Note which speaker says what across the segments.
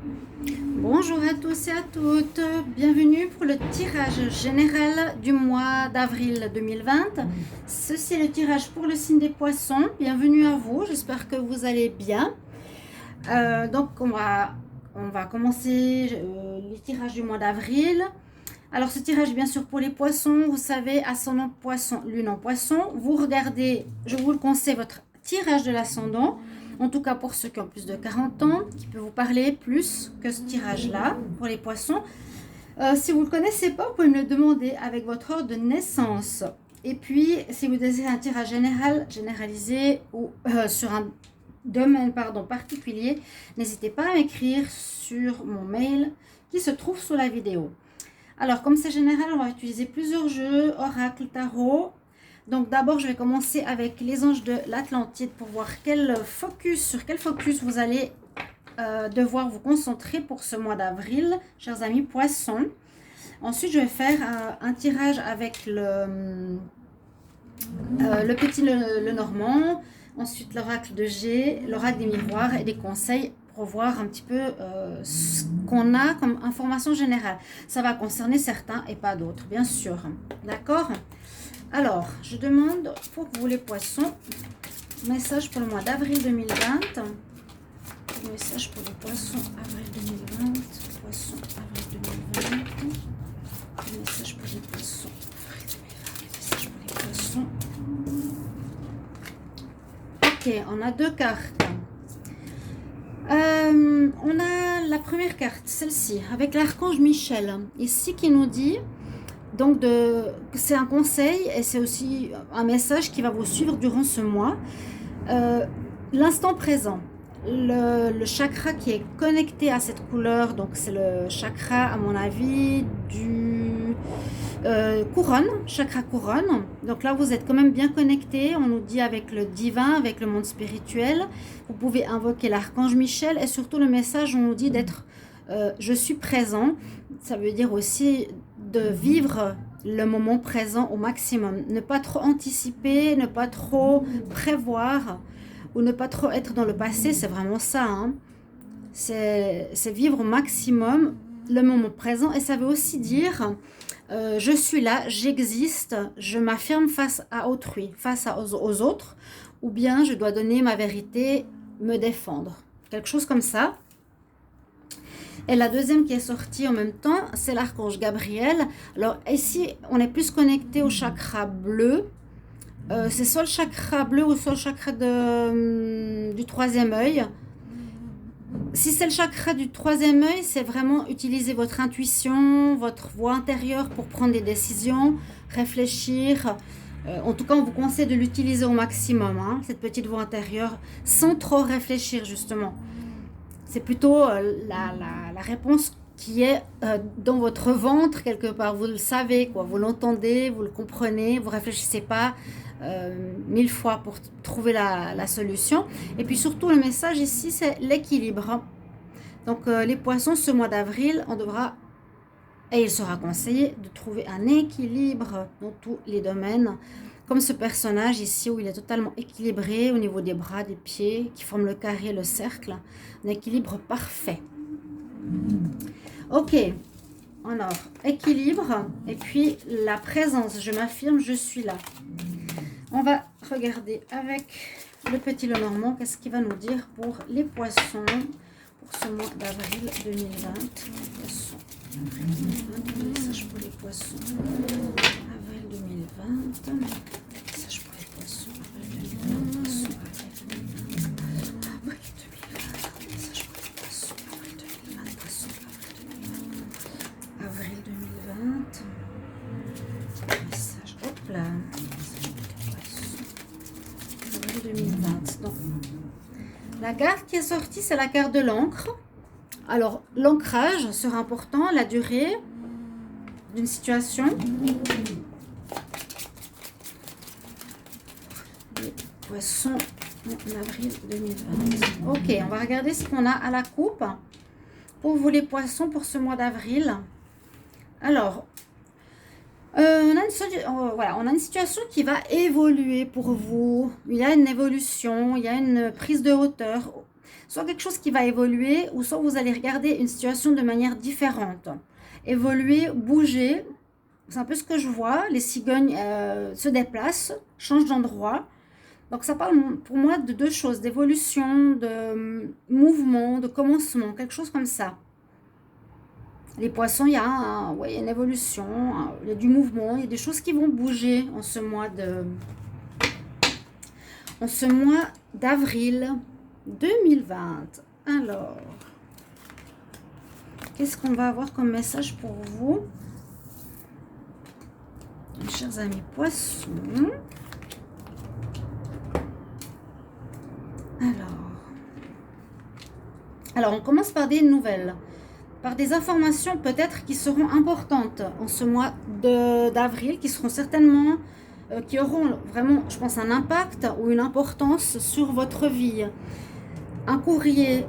Speaker 1: Bonjour à tous et à toutes, bienvenue pour le tirage général du mois d'avril 2020. Ceci est le tirage pour le signe des poissons, bienvenue à vous, j'espère que vous allez bien. Donc on va commencer le tirage du mois d'avril. Alors ce tirage bien sûr pour les poissons, vous savez, ascendant poisson, lune en poisson, vous regardez, je vous le conseille, votre tirage de l'ascendant, en tout cas pour ceux qui ont plus de 40 ans, qui peut vous parler plus que ce tirage-là pour les poissons. Si vous ne le connaissez pas, vous pouvez me le demander avec votre ordre de naissance. Et puis, si vous désirez un tirage généralisé ou sur un domaine particulier, n'hésitez pas à m'écrire sur mon mail qui se trouve sous la vidéo. Alors, comme c'est général, on va utiliser plusieurs jeux, oracle, tarot. Donc, d'abord, je vais commencer avec les anges de l'Atlantide pour voir sur quel focus vous allez devoir vous concentrer pour ce mois d'avril, chers amis poissons. Ensuite, je vais faire un tirage avec le petit Lenormand. Ensuite, l'oracle de G, l'oracle des miroirs et des conseils pour voir un petit peu ce qu'on a comme information générale. Ça va concerner certains et pas d'autres, bien sûr. D'accord? Alors, je demande pour vous les poissons, message pour le mois d'avril 2020. Message pour les poissons, avril 2020. Poissons, avril 2020. Message pour les poissons, avril 2020. Message pour les poissons. Ok, on a deux cartes. On a la première carte, celle-ci, avec l'archange Michel, ici qui nous dit donc c'est un conseil et c'est aussi un message qui va vous suivre durant ce mois. L'instant présent, le chakra qui est connecté à cette couleur, donc c'est le chakra, à mon avis, du couronne, chakra couronne. Donc là, vous êtes quand même bien connecté. On nous dit avec le divin, avec le monde spirituel. Vous pouvez invoquer l'archange Michel et surtout le message, on nous dit d'être je suis présent. Ça veut dire aussi de vivre le moment présent au maximum. Ne pas trop anticiper, ne pas trop prévoir ou ne pas trop être dans le passé. C'est vraiment ça. Hein. C'est vivre au maximum le moment présent. Et ça veut aussi dire je suis là, j'existe, je m'affirme face à autrui, face aux autres, ou bien je dois donner ma vérité, me défendre. Quelque chose comme ça. Et la deuxième qui est sortie en même temps, c'est l'archange Gabriel. Alors ici, on est plus connecté au chakra bleu. C'est soit le chakra bleu ou soit le chakra du troisième œil. Si c'est le chakra du troisième œil, c'est vraiment utiliser votre intuition, votre voix intérieure pour prendre des décisions, réfléchir. En tout cas, on vous conseille de l'utiliser au maximum, hein, cette petite voix intérieure, sans trop réfléchir justement. C'est plutôt la réponse qui est dans votre ventre quelque part. Vous le savez, quoi. Vous l'entendez, vous le comprenez, vous ne réfléchissez pas 1000 fois pour trouver la solution. Et puis surtout, le message ici, c'est l'équilibre. Donc les poissons, ce mois d'avril, on devra, et il sera conseillé de trouver un équilibre dans tous les domaines. Comme ce personnage ici où il est totalement équilibré au niveau des bras, des pieds, qui forment le carré, le cercle. Un équilibre parfait. Ok, alors équilibre et puis la présence, je m'affirme, je suis là. On va regarder avec le petit Lenormand, qu'est-ce qu'il va nous dire pour les poissons pour ce mois d'avril 2020. Poissons, avril 2020, message pour les poissons. Avril 2020, message pour les poissons. Avril 2020, poissons, avril 2020. Avril 2020, message pour les poissons. Avril 2020, poissons, avril 2020. Message, hop là. Message pour les poissons. Avril 2020. Donc, la carte qui est sortie, c'est la carte de l'encre. Alors, l'ancrage sera important, la durée d'une situation. Les poissons en avril 2020. Ok, on va regarder ce qu'on a à la coupe pour vous les poissons pour ce mois d'avril. Alors, on a une situation qui va évoluer pour vous. Il y a une évolution, il y a une prise de hauteur. Soit quelque chose qui va évoluer, ou soit vous allez regarder une situation de manière différente. Évoluer, bouger, c'est un peu ce que je vois. Les cigognes se déplacent, changent d'endroit. Donc ça parle pour moi de deux choses, d'évolution, de mouvement, de commencement, quelque chose comme ça. Les poissons, il y a ouais, une évolution, il y a du mouvement, il y a des choses qui vont bouger en ce mois d'avril 2020. Alors, qu'est-ce qu'on va avoir comme message pour vous, mes chers amis poissons? Alors, on commence par des nouvelles, par des informations peut-être qui seront importantes en ce mois d'avril, qui seront certainement, qui auront vraiment, je pense, un impact ou une importance sur votre vie. Un courrier,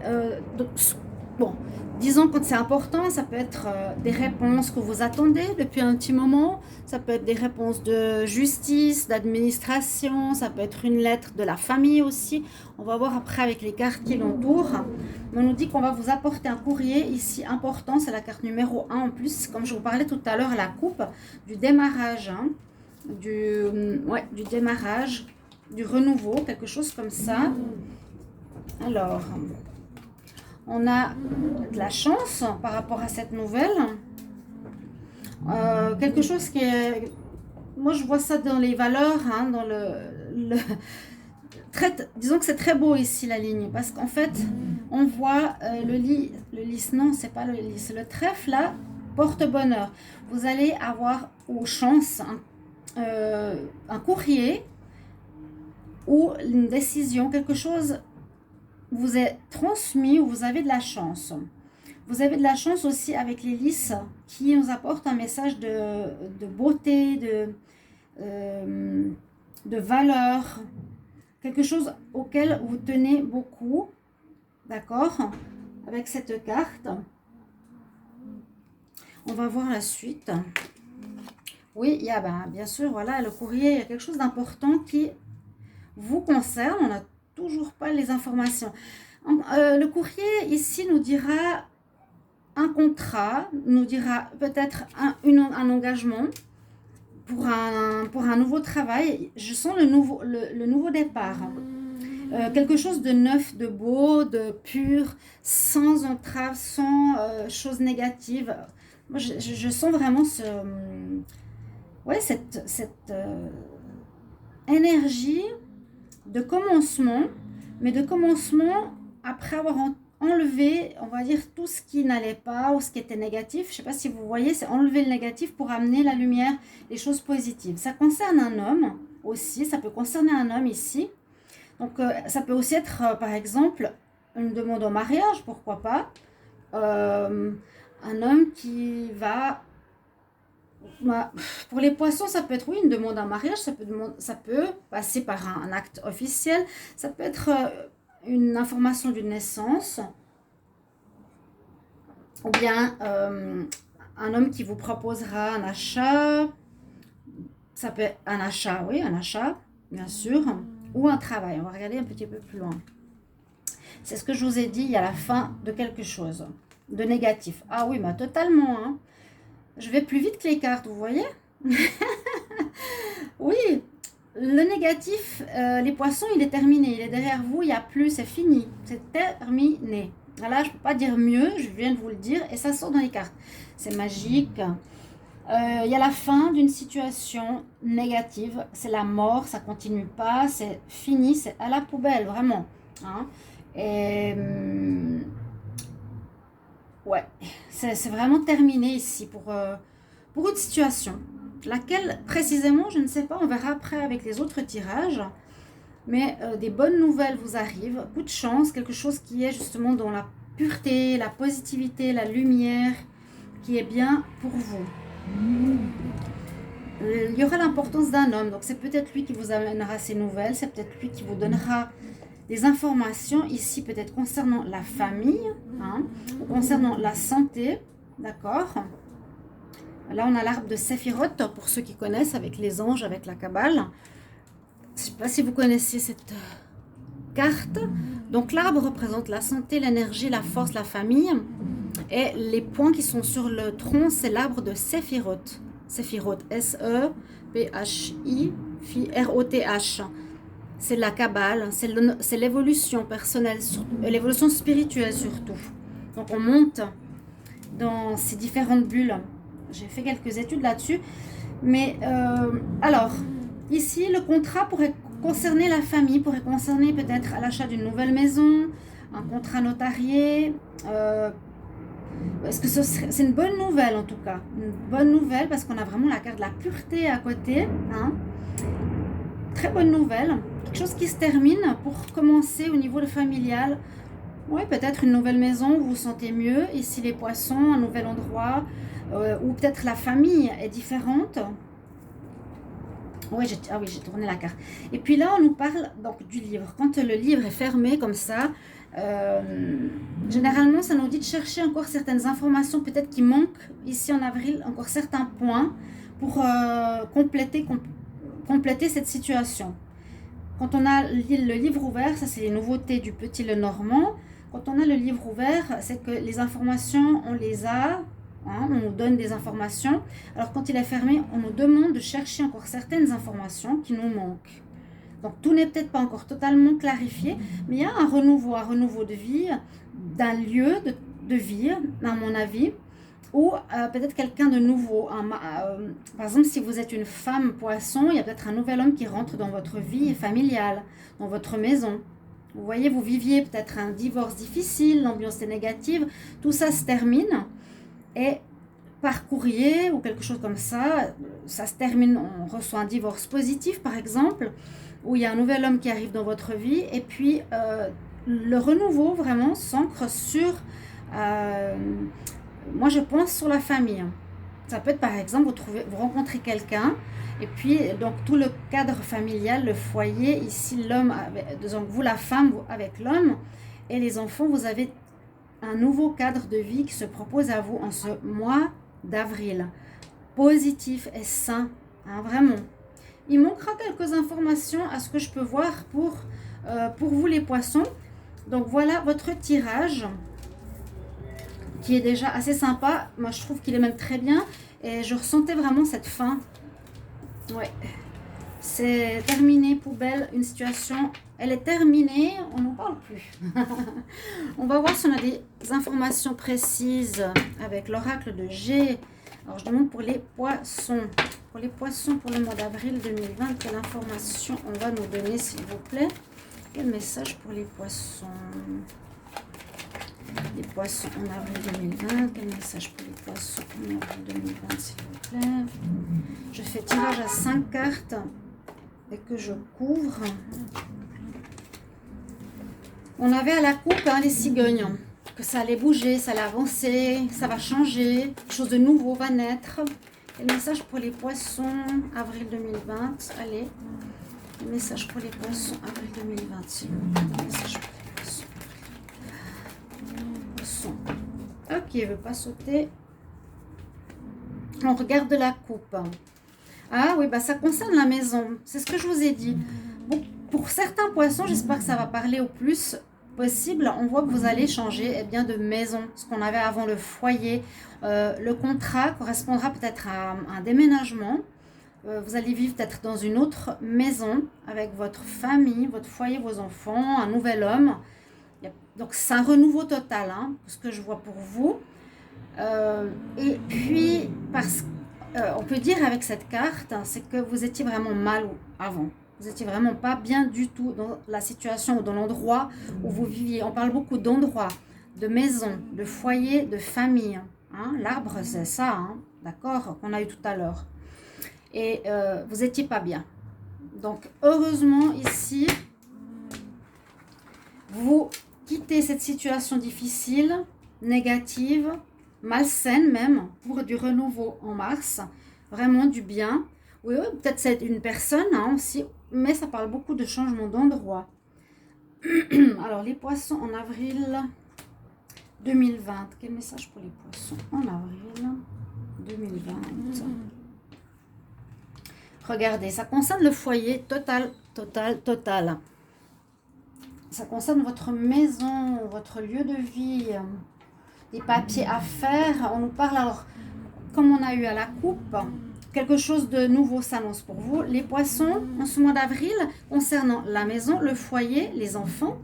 Speaker 1: bon, disons quand c'est important, ça peut être des réponses que vous attendez depuis un petit moment, ça peut être des réponses de justice, d'administration, ça peut être une lettre de la famille aussi. On va voir après avec les cartes qui l'entourent. On nous dit qu'on va vous apporter un courrier ici important, c'est la carte numéro 1 en plus, comme je vous parlais tout à l'heure, la coupe du démarrage, hein, du démarrage, du renouveau, quelque chose comme ça. Alors, on a de la chance par rapport à cette nouvelle. Quelque chose qui est... Moi, je vois ça dans les valeurs, hein, dans disons que c'est très beau ici, la ligne. Parce qu'en fait, on voit le lys, non, c'est pas le lys. Le trèfle, là, porte bonheur. Vous allez avoir aux chances un courrier ou une décision, quelque chose vous est transmis ou vous avez de la chance. Vous avez de la chance aussi avec les lys qui nous apportent un message de beauté, de valeur, quelque chose auquel vous tenez beaucoup, d'accord, avec cette carte. On va voir la suite. Oui, il y a bien sûr, voilà, le courrier, il y a quelque chose d'important qui vous concerne. On n'a toujours pas les informations. Le courrier ici nous dira un contrat, nous dira peut-être un engagement pour un nouveau travail. Je sens le nouveau départ. Quelque chose de neuf, de beau, de pur, sans entrave, sans choses négatives. Moi, je sens vraiment cette énergie de commencement, mais de commencement après avoir enlevé, on va dire, tout ce qui n'allait pas ou ce qui était négatif. Je ne sais pas si vous voyez, c'est enlever le négatif pour amener la lumière, les choses positives. Ça concerne un homme aussi, ça peut concerner un homme ici. Donc, ça peut aussi être, par exemple, une demande en mariage, pourquoi pas. Un homme qui va... pour les poissons, ça peut être, oui, une demande en mariage, ça peut passer par un acte officiel, ça peut être une information d'une naissance, ou bien un homme qui vous proposera un achat, ça peut être un achat, oui, un achat, bien sûr, ou un travail. On va regarder un petit peu plus loin. C'est ce que je vous ai dit, il y a la fin de quelque chose, de négatif. Ah oui, mais totalement, hein. Je vais plus vite que les cartes, vous voyez. Oui, le négatif, les poissons, il est terminé. Il est derrière vous, il n'y a plus, c'est fini. C'est terminé. Voilà, je ne peux pas dire mieux, je viens de vous le dire. Et ça sort dans les cartes. C'est magique. Il y a la fin d'une situation négative. C'est la mort, ça ne continue pas. C'est fini, c'est à la poubelle, vraiment. Hein. Et... ouais, c'est vraiment terminé ici pour une situation. Laquelle précisément, je ne sais pas, on verra après avec les autres tirages. Mais des bonnes nouvelles vous arrivent, coup de chance, quelque chose qui est justement dans la pureté, la positivité, la lumière, qui est bien pour vous. Il y aura l'importance d'un homme, donc c'est peut-être lui qui vous amènera ces nouvelles, c'est peut-être lui qui vous donnera des informations ici, peut-être concernant la famille, hein, ou concernant la santé, d'accord. Là, on a l'arbre de Séphiroth, pour ceux qui connaissent, avec les anges, avec la Kabbale. Je ne sais pas si vous connaissez cette carte. Donc l'arbre représente la santé, l'énergie, la force, la famille. Et les points qui sont sur le tronc, c'est l'arbre de Séphiroth. Séphiroth, S-E-P-H-I-R-O-T-H. C'est la Kabbale, c'est l'évolution personnelle, l'évolution spirituelle surtout. Donc on monte dans ces différentes bulles. J'ai fait quelques études là-dessus. Mais alors, ici, le contrat pourrait concerner la famille, pourrait concerner peut-être l'achat d'une nouvelle maison, un contrat notarié. Est-ce que c'est une bonne nouvelle en tout cas? Une bonne nouvelle parce qu'on a vraiment la carte de la pureté à côté. Hein. Très bonne nouvelle. Quelque chose qui se termine pour commencer au niveau familial. Oui, peut-être une nouvelle maison où vous vous sentez mieux. Ici, les poissons, un nouvel endroit. Ou peut-être la famille est différente. Oui, j'ai tourné la carte. Et puis là, on nous parle donc du livre. Quand le livre est fermé comme ça, généralement, ça nous dit de chercher encore certaines informations, peut-être qu'il manque ici en avril encore certains points pour compléter cette situation. Quand on a le livre ouvert, ça c'est les nouveautés du Petit Lenormand. Quand on a le livre ouvert, c'est que les informations, on les a. Hein, on nous donne des informations. Alors quand il est fermé, on nous demande de chercher encore certaines informations qui nous manquent. Donc tout n'est peut-être pas encore totalement clarifié, mais il y a un renouveau de vie, d'un lieu de vie, à mon avis, ou peut-être quelqu'un de nouveau. Par exemple, si vous êtes une femme poisson, il y a peut-être un nouvel homme qui rentre dans votre vie familiale, dans votre maison. Vous voyez, vous viviez peut-être un divorce difficile, l'ambiance est négative, tout ça se termine. Et par courrier ou quelque chose comme ça, ça se termine, on reçoit un divorce positif par exemple, où il y a un nouvel homme qui arrive dans votre vie, et puis le renouveau vraiment s'ancre sur, moi je pense sur la famille. Ça peut être par exemple, vous rencontrez quelqu'un, et puis donc tout le cadre familial, le foyer, ici l'homme, donc vous la femme avec l'homme, et les enfants, vous avez un nouveau cadre de vie qui se propose à vous en ce mois d'avril. Positif et sain, hein, vraiment. Il manquera quelques informations à ce que je peux voir pour vous les poissons. Donc voilà votre tirage qui est déjà assez sympa. Moi je trouve qu'il est même très bien et je ressentais vraiment cette fin. Ouais. C'est terminé, poubelle, une situation, elle est terminée, on n'en parle plus. On va voir si on a des informations précises avec l'oracle de G. Alors je demande pour les poissons. Pour les poissons pour le mois d'avril 2020, quelle information on va nous donner s'il vous plaît? Quel message pour les poissons? Les poissons en avril 2020, quel message pour les poissons en avril 2020 s'il vous plaît? Je fais tirage à 5 cartes. Et que je couvre. On avait à la coupe les cigognes, que ça allait bouger, ça allait avancer, ça va changer, quelque chose de nouveau va naître. Et le message pour les poissons, avril 2020, allez, le message pour les poissons, avril 2020, le message pour les poissons. Ok, il ne veut pas sauter. On regarde la coupe. Ah oui, bah ça concerne la maison. C'est ce que je vous ai dit. Bon, pour certains poissons, j'espère que ça va parler au plus possible. On voit que vous allez changer bien, de maison. Ce qu'on avait avant le foyer. Le contrat correspondra peut-être à un déménagement. Vous allez vivre peut-être dans une autre maison avec votre famille, votre foyer, vos enfants, un nouvel homme. Donc c'est un renouveau total, hein, ce que je vois pour vous. Et puis, parce que on peut dire avec cette carte, c'est que vous étiez vraiment mal avant. Vous n'étiez vraiment pas bien du tout dans la situation ou dans l'endroit où vous viviez. On parle beaucoup d'endroits, de maisons, de foyers, de famille. Hein. L'arbre, c'est ça, hein, d'accord, qu'on a eu tout à l'heure. Et vous n'étiez pas bien. Donc, heureusement, ici, vous quittez cette situation difficile, négative, malsaine même, pour du renouveau en mars, vraiment du bien. Oui, peut-être c'est une personne hein, aussi, mais ça parle beaucoup de changement d'endroit. Alors, les poissons en avril 2020. Quel message pour les poissons en avril 2020? Regardez, ça concerne le foyer total. ça concerne votre maison, votre lieu de vie, des papiers à faire. On nous parle alors, comme on a eu à la coupe, quelque chose de nouveau s'annonce pour vous. Les poissons, en ce mois d'avril, concernant la maison, le foyer, les enfants,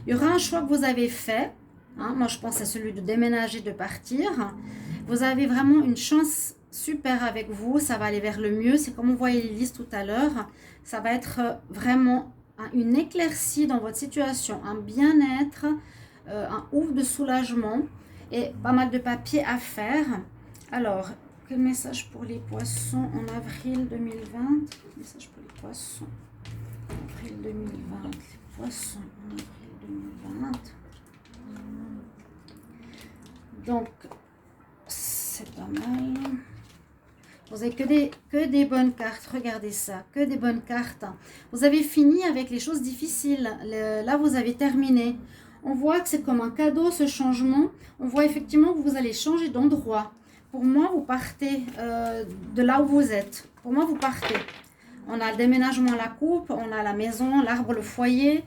Speaker 1: il y aura un choix que vous avez fait. Hein, moi, je pense à celui de déménager, de partir. Vous avez vraiment une chance super avec vous. Ça va aller vers le mieux. C'est comme on voyait Lilith tout à l'heure. Ça va être vraiment une éclaircie dans votre situation, un bien-être, un ouf de soulagement et pas mal de papiers à faire. Alors, quel message pour les poissons en avril 2020? Message pour les poissons. Avril 2020. Les poissons en avril 2020. Donc, c'est pas mal. Vous avez que des bonnes cartes. Regardez ça, que des bonnes cartes. Vous avez fini avec les choses difficiles. Là, vous avez terminé. On voit que c'est comme un cadeau, ce changement. On voit effectivement que vous allez changer d'endroit. Pour moi, vous partez de là où vous êtes. Pour moi, vous partez. On a le déménagement à la coupe, on a la maison, l'arbre, le foyer.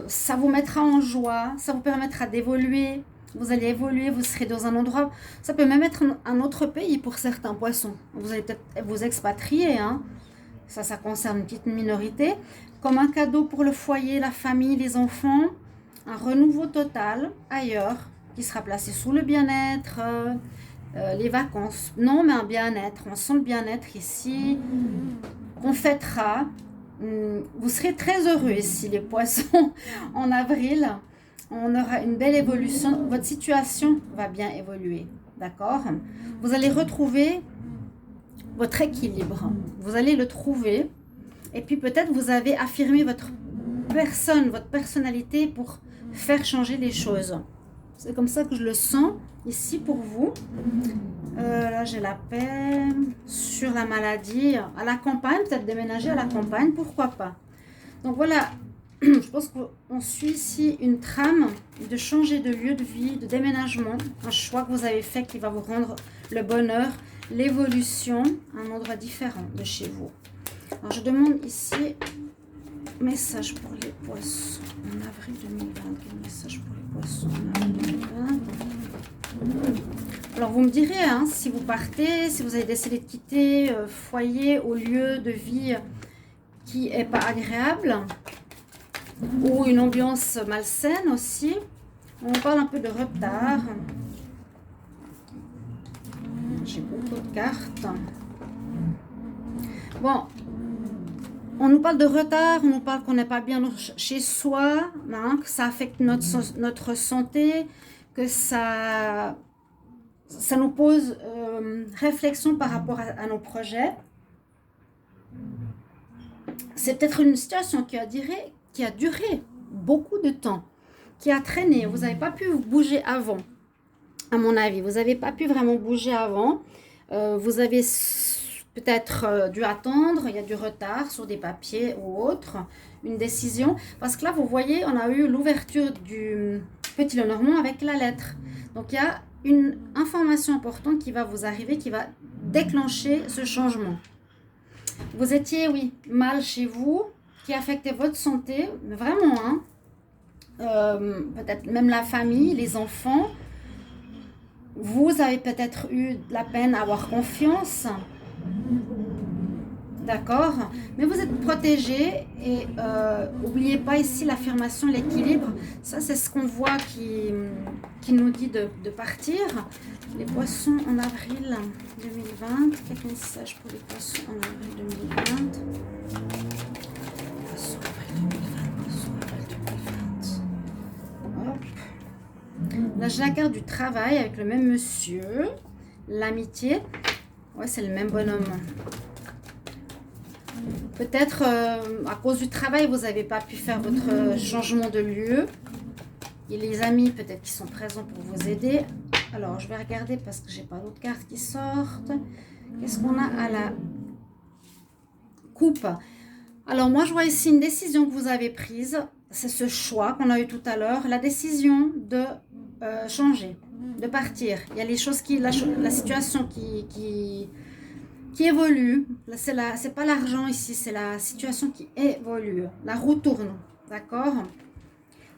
Speaker 1: Ça vous mettra en joie, ça vous permettra d'évoluer. Vous allez évoluer, vous serez dans un endroit. Ça peut même être un autre pays pour certains poissons. Vous allez peut-être vous expatrier. Hein. Ça concerne une petite minorité. Comme un cadeau pour le foyer, la famille, les enfants. Un renouveau total ailleurs qui sera placé sous le bien-être. Les vacances, non, mais un bien-être. On sent le bien-être ici. On fêtera. Vous serez très heureux ici, les poissons, en avril. On aura une belle évolution. Votre situation va bien évoluer. D'accord? Vous allez retrouver votre équilibre. Vous allez le trouver. Et puis peut-être vous avez affirmé votre personne, votre personnalité pour faire changer les choses. C'est comme ça que je le sens ici pour vous. Là, j'ai la paix sur la maladie. À la campagne, peut-être déménager à la campagne, pourquoi pas. Donc voilà, je pense qu'on suit ici une trame de changer de lieu de vie, de déménagement. Un choix que vous avez fait qui va vous rendre le bonheur, l'évolution, un endroit différent de chez vous. Alors, je demande ici, message pour les poissons en avril 2020. Quel message pour les poissons en avril 2020? Alors, vous me direz, hein, si vous partez, si vous avez décidé de quitter foyer au lieu de vie qui n'est pas agréable, ou une ambiance malsaine aussi. On parle un peu de retard. J'ai beaucoup de cartes. Bon, on nous parle de retard, on nous parle qu'on n'est pas bien chez soi, hein, que ça affecte notre santé, que ça nous pose réflexion par rapport à nos projets. C'est peut-être une situation qui a duré beaucoup de temps, qui a traîné. Vous n'avez pas pu bouger avant, à mon avis. Vous n'avez pas pu vraiment bouger avant. Vous avez peut-être dû attendre. Il y a du retard sur des papiers ou autre, une décision. Parce que là, vous voyez, on a eu l'ouverture du Petit Lenormand avec la lettre. Donc, il y a une information importante qui va vous arriver, qui va déclencher ce changement. Vous étiez, oui, mal chez vous, qui affectait votre santé, vraiment, hein. Peut-être même la famille, les enfants. Vous avez peut-être eu de la peine à avoir confiance. D'accord? Mais vous êtes protégé et n'oubliez pas ici l'affirmation, l'équilibre. Ça, c'est ce qu'on voit qui nous dit de partir. Les poissons en avril 2020. Quelques messages pour les poissons en avril 2020. Poissons avril 2020. Poissons avril 2020. Hop. Là, j'ai la carte du travail avec le même monsieur. L'amitié. Ouais, c'est le même bonhomme. Peut-être à cause du travail, vous n'avez pas pu faire votre changement de lieu. Et les amis, peut-être, qui sont présents pour vous aider. Alors, je vais regarder parce que j'ai pas d'autres cartes qui sortent. Qu'est-ce qu'on a à la coupe? Alors, moi, je vois ici une décision que vous avez prise. C'est ce choix qu'on a eu tout à l'heure. La décision de changer, de partir. Il y a les choses la situation qui évolue. C'est pas l'argent ici, c'est la situation qui évolue. La roue tourne, d'accord?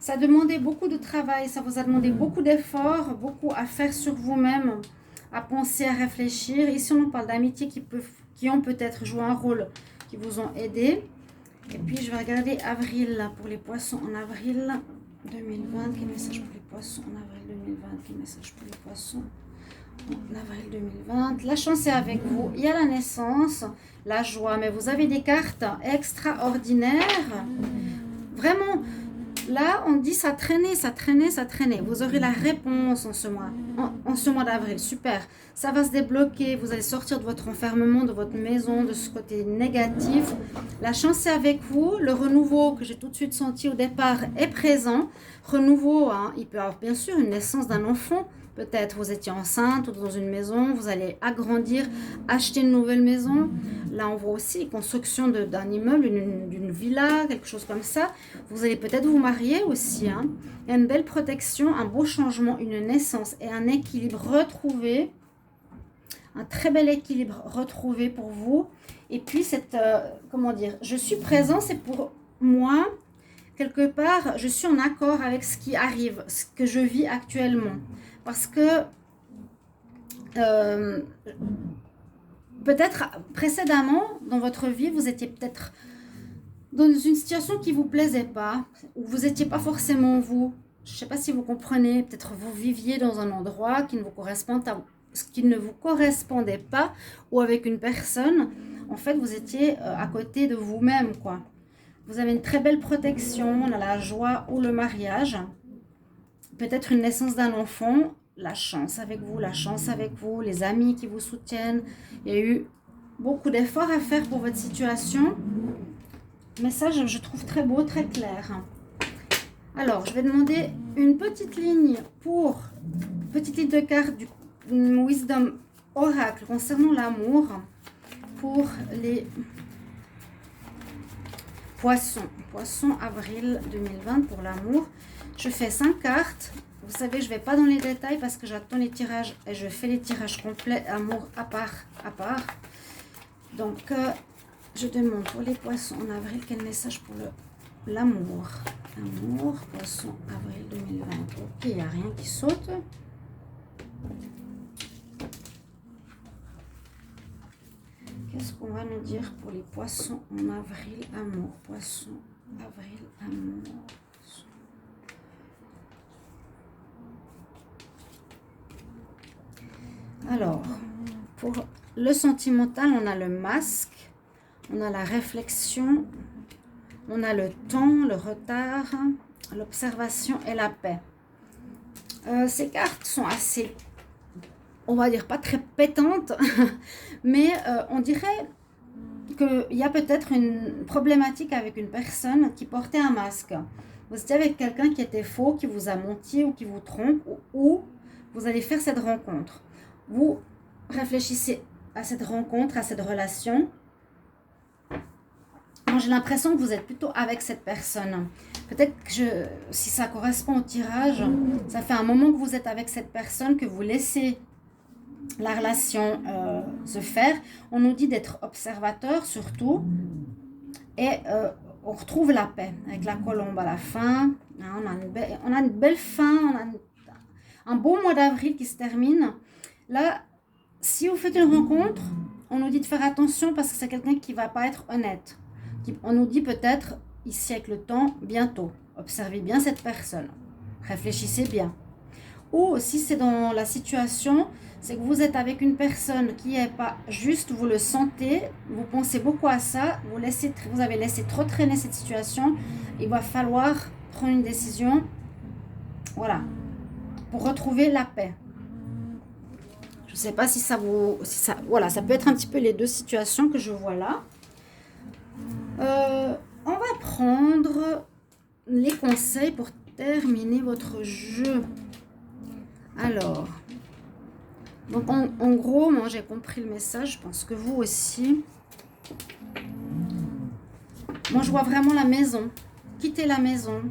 Speaker 1: Ça a demandé beaucoup de travail, ça vous a demandé beaucoup d'efforts, beaucoup à faire sur vous-même, à penser, à réfléchir. Ici, on parle d'amitiés qui ont peut-être joué un rôle, qui vous ont aidé. Et puis, je vais regarder avril, là, pour les poissons en avril 2020. Quel message pour les poissons en avril 2020? Quel message pour les poissons en avril 2020? La chance est avec vous. Il y a la naissance, la joie, mais vous avez des cartes extraordinaires. Vraiment, là, on dit ça traînait, ça traînait, ça traînait. Vous aurez la réponse en ce mois, en ce mois d'avril. Super. Ça va se débloquer. Vous allez sortir de votre enfermement, de votre maison, de ce côté négatif. La chance est avec vous. Le renouveau que j'ai tout de suite senti au départ est présent. Renouveau, hein, il peut y avoir bien sûr une naissance d'un enfant. Peut-être vous étiez enceinte ou dans une maison, vous allez agrandir, acheter une nouvelle maison. Là, on voit aussi construction d'un immeuble, d'une villa, quelque chose comme ça. Vous allez peut-être vous marier aussi. Hein. Il y a une belle protection, un beau changement, une naissance et un équilibre retrouvé. Un très bel équilibre retrouvé pour vous. Et puis, comment dire, je suis présent, c'est pour moi, quelque part, je suis en accord avec ce qui arrive, ce que je vis actuellement. Parce que peut-être précédemment, dans votre vie, vous étiez peut-être dans une situation qui ne vous plaisait pas, ou vous n'étiez pas forcément vous. Je ne sais pas si vous comprenez, peut-être vous viviez dans un endroit qui ne vous correspondait pas, ou avec une personne, en fait, vous étiez à côté de vous-même, quoi. Vous avez une très belle protection, on a la joie ou le mariage. Peut-être une naissance d'un enfant, la chance avec vous, les amis qui vous soutiennent. Il y a eu beaucoup d'efforts à faire pour votre situation. Mais ça, je trouve très beau, très clair. Alors, je vais demander une petite ligne de carte du Wisdom Oracle concernant l'amour pour les poissons. Poissons avril 2020 pour l'amour. Je fais 5 cartes. Vous savez, je ne vais pas dans les détails parce que j'attends les tirages et je fais les tirages complets, amour à part. Donc, je demande pour les poissons en avril, quel message pour l'amour. Amour, poisson, avril 2020. Ok, il n'y a rien qui saute. Qu'est-ce qu'on va nous dire pour les poissons en avril, amour. Poisson, avril, amour. Alors, pour le sentimental, on a le masque, on a la réflexion, on a le temps, le retard, l'observation et la paix. Ces cartes sont assez, on va dire, pas très pétantes, mais on dirait qu'il y a peut-être une problématique avec une personne qui portait un masque. Vous étiez avec quelqu'un qui était faux, qui vous a menti ou qui vous trompe, ou vous allez faire cette rencontre. Vous réfléchissez à cette rencontre, à cette relation. Moi, j'ai l'impression que vous êtes plutôt avec cette personne. Peut-être que si ça correspond au tirage, ça fait un moment que vous êtes avec cette personne, que vous laissez la relation se faire. On nous dit d'être observateur surtout. Et on retrouve la paix avec la colombe à la fin. On a une belle fin, on a un beau mois d'avril qui se termine. Là, si vous faites une rencontre, on nous dit de faire attention parce que c'est quelqu'un qui ne va pas être honnête. On nous dit peut-être, ici avec le temps, bientôt. Observez bien cette personne. Réfléchissez bien. Ou si c'est dans la situation, c'est que vous êtes avec une personne qui n'est pas juste, vous le sentez, vous pensez beaucoup à ça, vous avez laissé trop traîner cette situation. Il va falloir prendre une décision, voilà, pour retrouver la paix. Je ne sais pas si ça voilà, ça peut être un petit peu les deux situations que je vois là. On va prendre les conseils pour terminer votre jeu. Alors, donc en gros, moi j'ai compris le message, je pense que vous aussi. Moi je vois vraiment la maison, quitter la maison,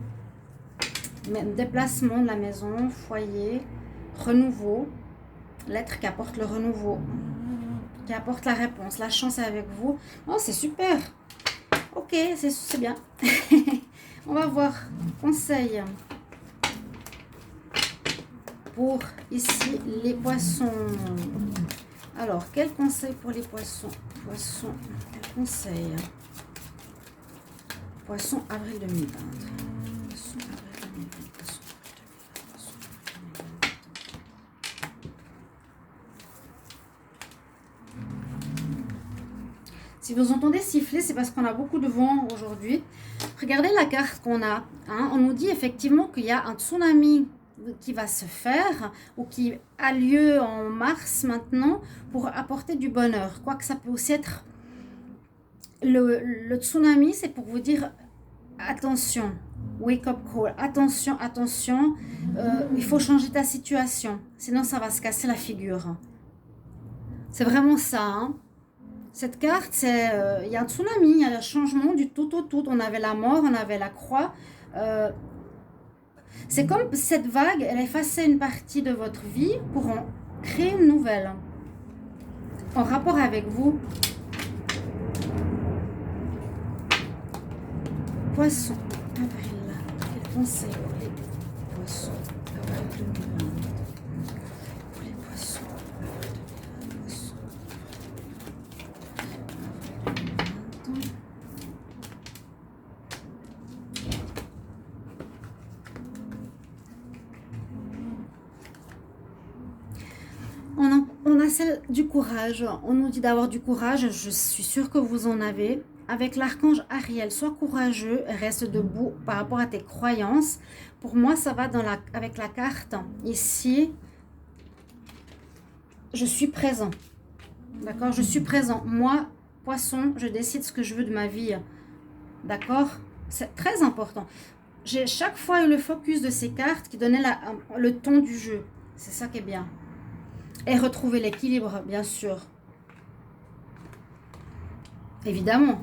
Speaker 1: déplacement de la maison, foyer, renouveau. L'être qui apporte le renouveau, qui apporte la réponse, la chance est avec vous. Oh, c'est super. Ok, c'est bien. On va voir conseil pour ici les poissons. Alors, quel conseil pour les poissons? Poissons, quel conseil? Poisson, avril 2020. Poisson, avril 2020. Poisson, avril 2020. Si vous entendez siffler, c'est parce qu'on a beaucoup de vent aujourd'hui. Regardez la carte qu'on a. Hein. On nous dit effectivement qu'il y a un tsunami qui va se faire ou qui a lieu en mars maintenant pour apporter du bonheur. Quoique ça peut aussi être... Le tsunami, c'est pour vous dire attention, wake up call, attention, attention, il faut changer ta situation, sinon ça va se casser la figure. C'est vraiment ça. Hein. Cette carte, c'est il y a un tsunami, il y a le changement du tout au tout. On avait la mort, on avait la croix. C'est comme cette vague, elle effaçait une partie de votre vie pour en créer une nouvelle. En rapport avec vous. Poisson, avril, quel conseil pour les poissons, avril 2020. Pour les poissons, avril 2020, poissons, avril 2020. On a celle du courage. On nous dit d'avoir du courage. Je suis sûre que vous en avez. Avec l'archange Ariel, sois courageux, reste debout par rapport à tes croyances. Pour moi, ça va avec la carte ici. Je suis présent. D'accord? Je suis présent. Moi, poisson, je décide ce que je veux de ma vie. D'accord? C'est très important. J'ai chaque fois eu le focus de ces cartes qui donnait le ton du jeu. C'est ça qui est bien. Et retrouver l'équilibre, bien sûr. Évidemment.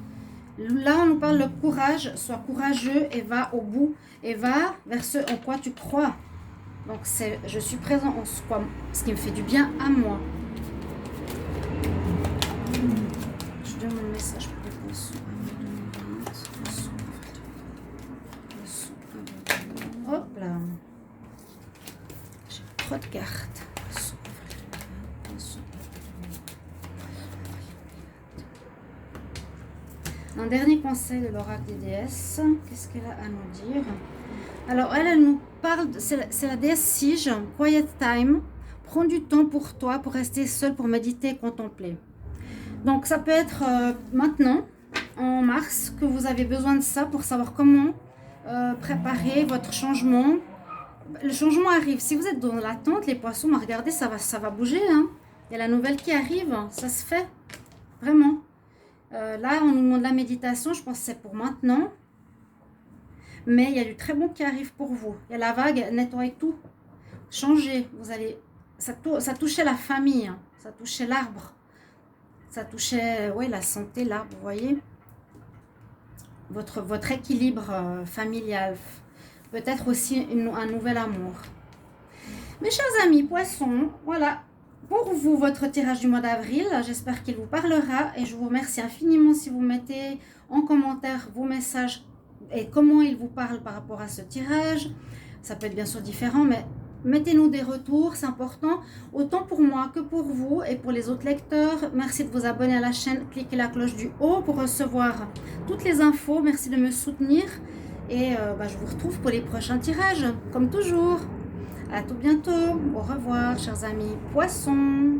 Speaker 1: Là, on nous parle de courage. Sois courageux et va au bout. Et va vers ce en quoi tu crois. Donc, je suis présent en ce qui me fait du bien à moi. Je donne mon message pour les poissons. Hop là. J'ai trop de cartes. Un dernier conseil de l'oracle des déesses. Qu'est-ce qu'elle a à nous dire? Alors, elle nous parle, c'est la déesse Sige, Quiet Time. Prends du temps pour toi, pour rester seul, pour méditer et contempler. Donc, ça peut être maintenant, en mars, que vous avez besoin de ça pour savoir comment préparer votre changement. Le changement arrive. Si vous êtes dans l'attente, les poissons, regardez, ça va bouger. Hein. Il y a la nouvelle qui arrive. Ça se fait. Vraiment. Là, on nous demande la méditation. Je pense que c'est pour maintenant. Mais il y a du très bon qui arrive pour vous. Il y a la vague, nettoyez tout. Changez. Vous allez... Ça touchait la famille. Hein. Ça touchait l'arbre. Ça touchait la santé, l'arbre, vous voyez. Votre équilibre familial. Peut-être aussi un nouvel amour. Mes chers amis poissons, voilà. Pour vous, votre tirage du mois d'avril, j'espère qu'il vous parlera et je vous remercie infiniment si vous mettez en commentaire vos messages et comment ils vous parlent par rapport à ce tirage. Ça peut être bien sûr différent, mais mettez-nous des retours, c'est important, autant pour moi que pour vous et pour les autres lecteurs. Merci de vous abonner à la chaîne, cliquez la cloche du haut pour recevoir toutes les infos. Merci de me soutenir et je vous retrouve pour les prochains tirages, comme toujours. À tout bientôt. Au revoir, chers amis poissons.